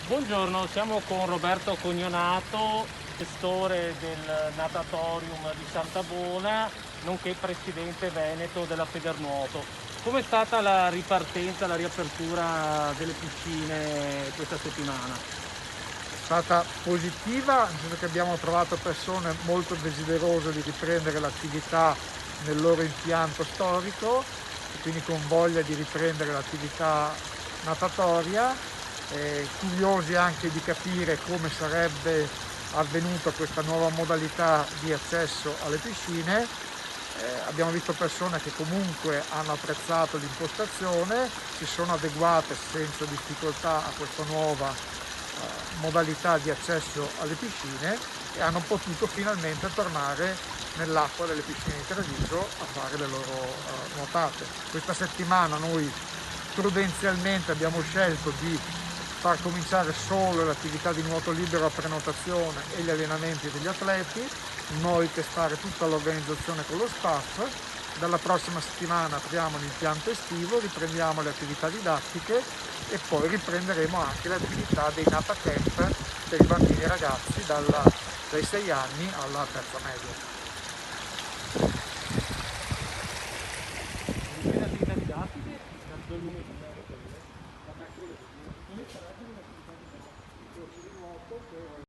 Buongiorno, siamo con Roberto Cognonato, gestore del Natatorium di Santa Bona, nonché presidente veneto della Federnuoto. Com'è stata la ripartenza, la riapertura delle piscine questa settimana? È stata positiva, nel senso che abbiamo trovato persone molto desiderose di riprendere l'attività nel loro impianto storico e quindi con voglia di riprendere l'attività natatoria, curiosi anche di capire come sarebbe avvenuta questa nuova modalità di accesso alle piscine. Abbiamo visto persone che comunque hanno apprezzato l'impostazione, si sono adeguate senza difficoltà a questa nuova modalità di accesso alle piscine e hanno potuto finalmente tornare nell'acqua delle piscine di Treviso a fare le loro nuotate. Questa settimana noi prudenzialmente abbiamo scelto di far cominciare solo l'attività di nuoto libero a prenotazione e gli allenamenti degli atleti, in modo di testare tutta l'organizzazione con lo staff. Dalla prossima settimana apriamo l'impianto estivo, riprendiamo le attività didattiche e poi riprenderemo anche l'attività dei Nata Camp per i bambini e ragazzi dai 6 anni alla terza media.